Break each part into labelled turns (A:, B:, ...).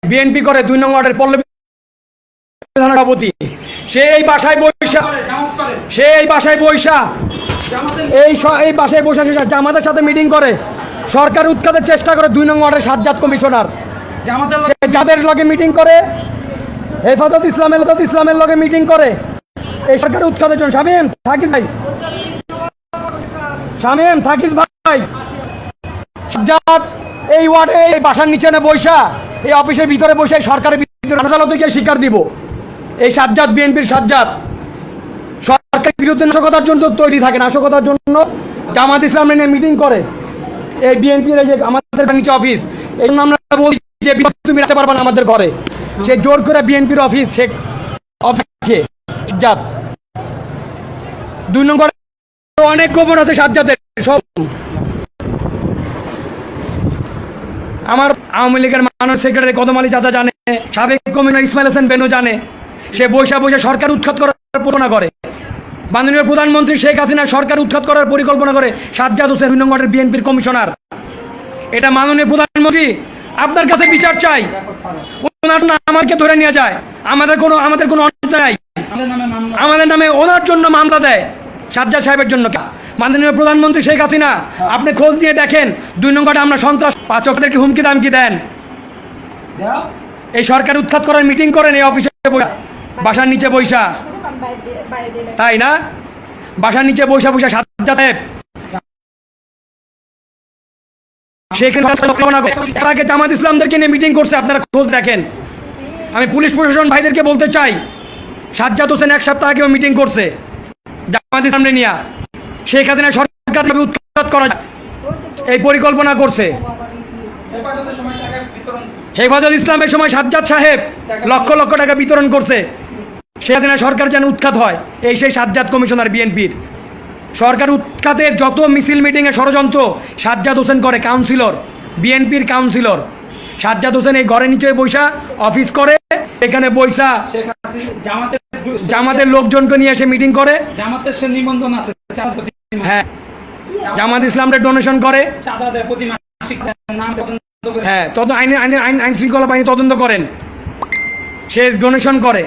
A: BNP করে 2 নং ওয়ার্ডের পল্লবী সভাপতি, সেই বাসায় বৈশা এই বাসায় বসে জামাতের সাথে মিটিং করে, সরকার উৎখাতের চেষ্টা করে 2 নং ওয়ার্ডের সাজ্জাদ কমিশনার যাদের লগে মিটিং করে, হেফাজত ইসলামের লগে মিটিং করে এই সরকার উৎখাতের জন্য। শামীম থাকিস ভাই, সাজ্জাদ এই ওয়ার্ডে এই বাসার নিচে না বৈশা, এই অফিসের ভিতরে বসে সরকারের ভিতরে আদালতে গিয়ে স্বীকার দিব এই সাজ্জাদ বিএনপির সাজ্জাদ সরকারের বিরুদ্ধে নাশকতার জন্য তৈরি থাকে, নাশকতার জন্য জামাত ইসলাম নিয়ে মিটিং করে এই বিএনপির এই যে আমাদের নিচে অফিস, এই জন্য আমরা বলছি যে তুমি রাখতে পারবা না আমাদের ঘরে, সে জোর করে বিএনপির অফিস সে অফিসে সাজ্জাদ 2 নম্বর অনেক গোপন আছে সাজ্জাদের সব। আমার আওয়ামী লীগের মাননীয় সেক্রেটারি কদম আলী চাচা জানে, সাবেক কমিশনার ইসমাইল হোসেন বেনু জানে, সে বৈশা সরকার উৎখাত করার পরিকল্পনা করে, মাননীয় প্রধানমন্ত্রী শেখ হাসিনা সরকার উৎখাত করার পরিকল্পনা করে সাজ্জাদ হোসেন 2 নম্বরের বিএনপির কমিশনার। এটা মাননীয় প্রধানমন্ত্রী আপনার কাছে বিচার চাই, ওনার না আমাকে ধরে নিয়ে যায়, আমাদের কোনো অন্যায় নাই, আমাদের নামে ওনার জন্য মামলা দেয় সাজ্জাদ সাহেবের জন্য। মাননীয় প্রধানমন্ত্রী শেখ হাসিনা আপনি খোঁজ নিয়ে দেখেন 2 নম্বরে আমরা সন্ত্রাস পাচকদেরকে হুমকি দামকি দেন, এই সরকার উৎখাত করার মিটিং করেন এই অফিসে বাসার নিচে বৈশা, তাই না? বাসার নিচে বৈশা সাজ্জাদ সাহেব সেখানে জামাত ইসলামদেরকে নিয়ে মিটিং করছে, আপনারা খোঁজ দেখেন। আমি পুলিশ প্রশাসন ভাইদেরকে বলতে চাই, সাজ্জাদ হোসেন 1 সপ্তাহ আগেও মিটিং করছে জামাত ইসলামকে নিয়ে, শেখ হাসিনা সরকার উৎখাত করা এই পরিকল্পনা করছে। হেফাজত ইসলামের সময় সাজ্জাদ সাহেব লক্ষ লক্ষ টাকা বিতরণ করছে, শেখ হাসিনা সরকার যেন উৎখাত হয়, এই সেই সাজ্জাদ কমিশনার বিএনপির। সরকার উৎখাতের যত মিছিল মিটিংয়ে ষড়যন্ত্র সাজ্জাদ হোসেন করে, কাউন্সিলর বিএনপির কাউন্সিলর সাজ্জাদ হোসেন এই ঘরের নিচে বৈশা অফিস করে, এখানে বৈশা জামাতের লোকজনকে নিয়ে এসে মিটিং করে,
B: জামাতের সে নিবন্ধন আছে,
A: হ্যাঁ জামাত ইসলামরে ডোনেশন করে, হ্যাঁ আইন শৃঙ্খলা বাহিনী তদন্ত করেন, সে ডোনেশন করে।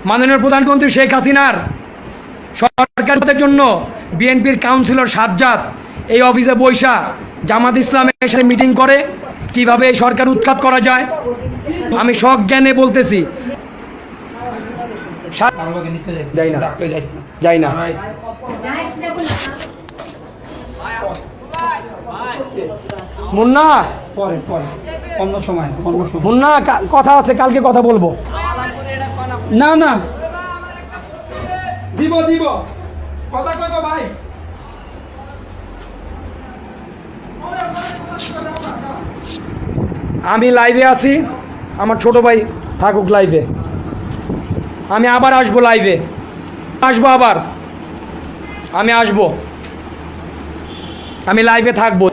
A: মাননীয় প্রধানমন্ত্রী শেখ হাসিনার সরকারের জন্য বিএনপির কাউন্সিলর সাজ্জাদ এই অফিসে বৈশা জামাত ইসলামের সাথে মিটিং করে কিভাবে এই সরকার উৎখাত করা যায়। আমি সজ্ঞানে বলতেছি, যাই না মুন্না, মুন্না কথা আছে, কালকে কথা বলবো।
B: না দিব কথা কইব ভাই।
A: আমি লাইভে আছি, আমার ছোট ভাই থাকুক লাইভে, আমি আবার আসবো লাইভে, আবার আমি আসবো, আমি লাইভে থাকবো।